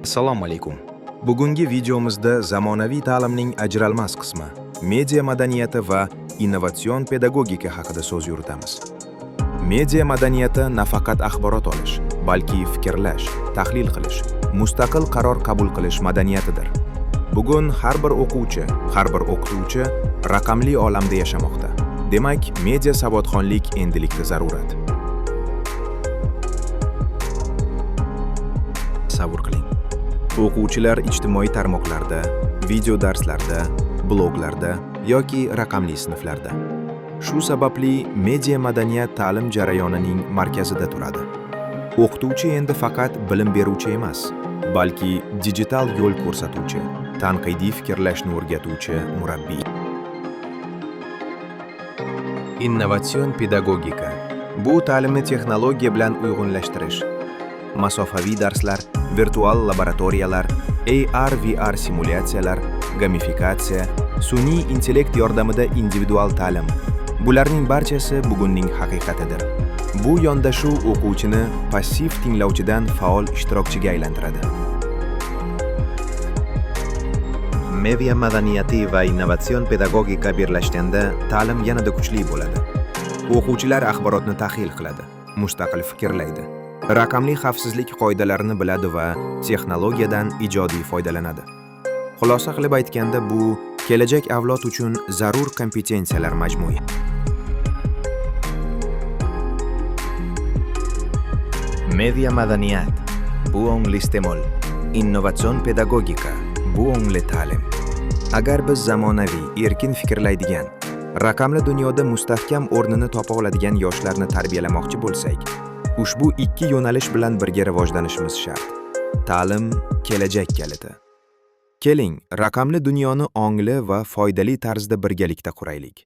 Assalomu alaykum. Bugungi videomizda zamonaviy ta'limning ajralmas qismi media madaniyati va innovatsion pedagogika haqida so'z yuritamiz. Media madaniyati nafaqat axborot olish, balki fikrlash, tahlil qilish, mustaqil qaror qabul qilish madaniyatidir. Bugun har bir o'quvchi, har bir o'qituvchi raqamli olamda yashamoqda. Demak, media savodxonlik endilikda zarurat. Tasavvur qiling. O'quvchilar ijtimoiy tarmoqlarda, video darslarda, bloglarda yoki raqamli sinflarda. Shu sababli media madaniyat ta'lim jarayonining markazida turadi. O'qituvchi endi faqat bilim beruvchi emas, balki digital yo'l ko'rsatuvchi, tanqidiy fikrlashni o'rgatuvchi murabbiy. Innovatsion pedagogika bu ta'limni texnologiya bilan uyg'unlashtirish. Masofaviy darslar, virtual laboratoriyalar, AR/VR simulyatsiyalar, gamifikatsiya, sun'iy intellekt yordamida individual ta'lim. Bularning barchasi bugunning haqiqatidir. Bu yondashuv o'quvchini passiv tinglovchidan faol ishtirokchiga aylantiradi. Media madaniyati va innovatsion pedagogika birlashganda ta'lim yanada kuchli bo'ladi. O'quvchilar axborotni tahlil qiladi, mustaqil fikrlaydi. Raqamli xavfsizlik qoidalarini biladi va texnologiyadan ijodiy foydalanadi. Xulosa qilib aytganda, bu kelajak avlod uchun zarur kompetensiyalar majmui. Media madaniyat bu ongli istemol, innovatsion pedagogika bu ongli ta'lim. Agar biz zamonaviy, erkin fikrlaydigan, raqamli dunyoda mustahkam o'rnini topa oladigan yoshlarni tarbiyalamoqchi bo'lsak, ushbu ikki yo'nalish bilan birga rivojlanishimiz shart. Ta'lim kelajak kaliti. Keling, raqamli dunyoni ongli va foydali tarzda birgalikda quraylik.